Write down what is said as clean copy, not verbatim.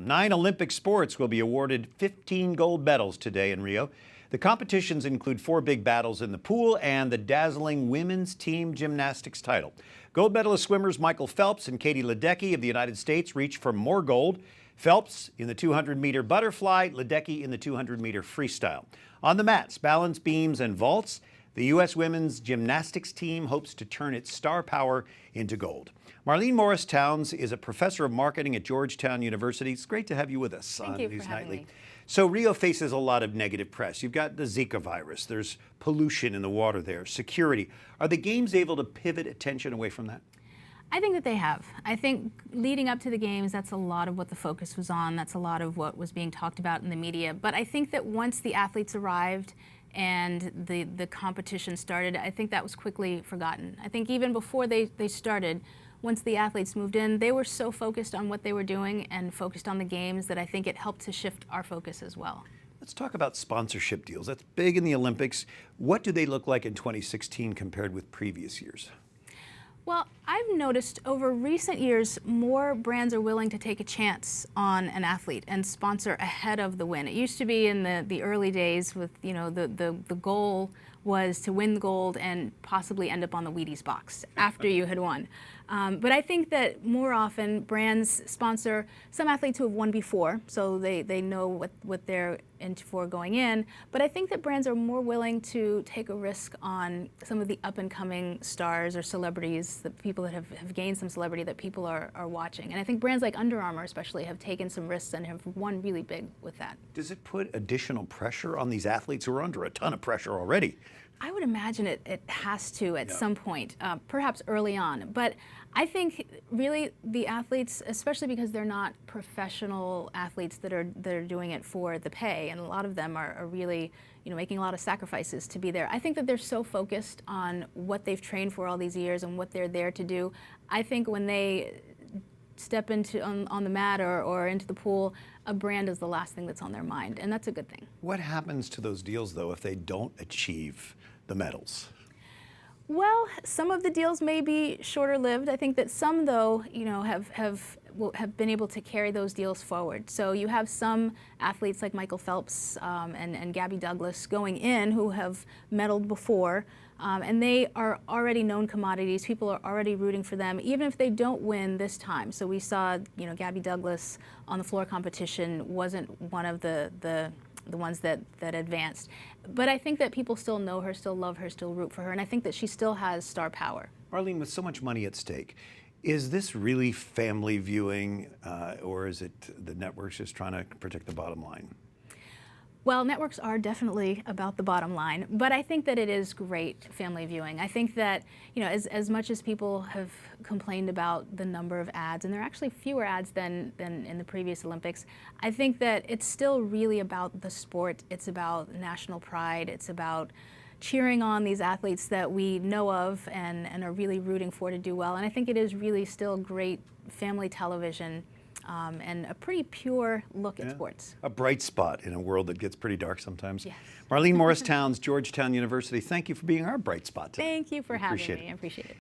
9 Olympic sports will be awarded 15 gold medals today in Rio. The competitions include 4 big battles in the pool and the dazzling women's team gymnastics title. Gold medalist swimmers Michael Phelps and Katie Ledecky of the United States reach for more gold. Phelps in the 200-meter butterfly, Ledecky in the 200-meter freestyle. On the mats, balance beams, and vaults, the U.S. women's gymnastics team hopes to turn its star power into gold. Marlene Morris Towns is a professor of marketing at Georgetown University. It's great to have you with us on News Nightly. So Rio faces a lot of negative press. You've got the Zika virus. There's pollution in the water there, security. Are the games able to pivot attention away from that? I think that they have. I think leading up to the games, that's a lot of what the focus was on. That's a lot of what was being talked about in the media. But I think that once the athletes arrived and the competition started, I think that was quickly forgotten. I think even before they started, once the athletes moved in, they were so focused on what they were doing and focused on the games that I think it helped to shift our focus as well. Let's talk about sponsorship deals. That's big in the Olympics. What do they look like in 2016 compared with previous years? Well, I've noticed over recent years, more brands are willing to take a chance on an athlete and sponsor ahead of the win. It used to be in the early days with, you know, the goal was to win gold and possibly end up on the Wheaties box after you had won. But I think that more often brands sponsor some athletes who have won before, so they know what they're in for going in. But I think that brands are more willing to take a risk on some of the up-and-coming stars or celebrities, the people that have gained some celebrity that people are watching. And I think brands like Under Armour especially have taken some risks and have won really big with that. Does it put additional pressure on these athletes who are under a ton of pressure already? I would imagine it has to at some point, perhaps early on. But I think really the athletes, especially because they're not professional athletes that are doing it for the pay, and a lot of them are really, you know, making a lot of sacrifices to be there. I think that they're so focused on what they've trained for all these years and what they're there to do. I think when they step into on the mat or into the pool, a brand is the last thing that's on their mind, and that's a good thing. What happens to those deals, though, if they don't achieve the medals? Well, some of the deals may be shorter-lived. I think that some, though, you know, have been able to carry those deals forward. So you have some athletes like Michael Phelps and Gabby Douglas going in who have medaled before, and they are already known commodities. People are already rooting for them, even if they don't win this time. So we saw, you know, Gabby Douglas on the floor competition wasn't one of the ones that advanced. But I think that people still know her, still love her, still root for her, and I think that she still has star power. Marlene, with so much money at stake, is this really family viewing, or is it the networks just trying to protect the bottom line? Well, networks are definitely about the bottom line, but I think that it is great family viewing. I think that, you know, as much as people have complained about the number of ads, and there are actually fewer ads than in the previous Olympics, I think that it's still really about the sport. It's about national pride. It's about cheering on these athletes that we know of and are really rooting for to do well. And I think it is really still great family television. And a pretty pure look at sports. A bright spot in a world that gets pretty dark sometimes. Yes. Marlene Morris Towns, Georgetown University, thank you for being our bright spot today. Thank you for having me. I appreciate it.